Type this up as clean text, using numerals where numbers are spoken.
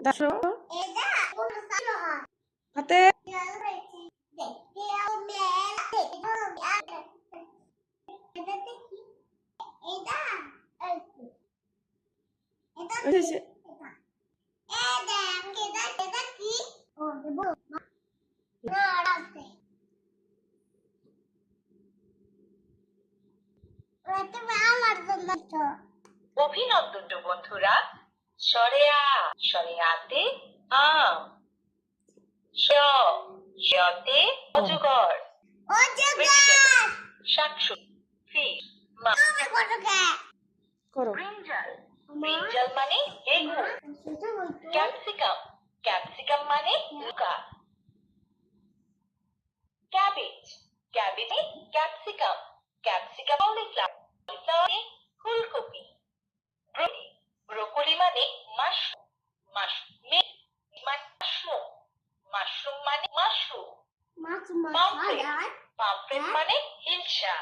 দেখো হাতে অভিনন্দন বন্ধুরা। স্বরে আ, স্বরে আতে আম, শতে অজগর, শাকসবজি, ফিশ, মাছ। করো। ব্রিঞ্জাল, ব্রিঞ্জাল মানে বেগুন। ক্যাপসিকাম, ক্যাপসিকাম মানে লঙ্কা। ক্যাবেজ, ক্যাবেজ ক্যাপসিকাম, ক্যাপসিকাম মানে ফুলকপি। ব্রোকলি, ব্রোকলি মানে মাশরুম, মাশরুম মানে মাশরুম, মাশরুম মানে মাশরুম। পামফ্রেট, পামফ্রেট মানে হিলসা।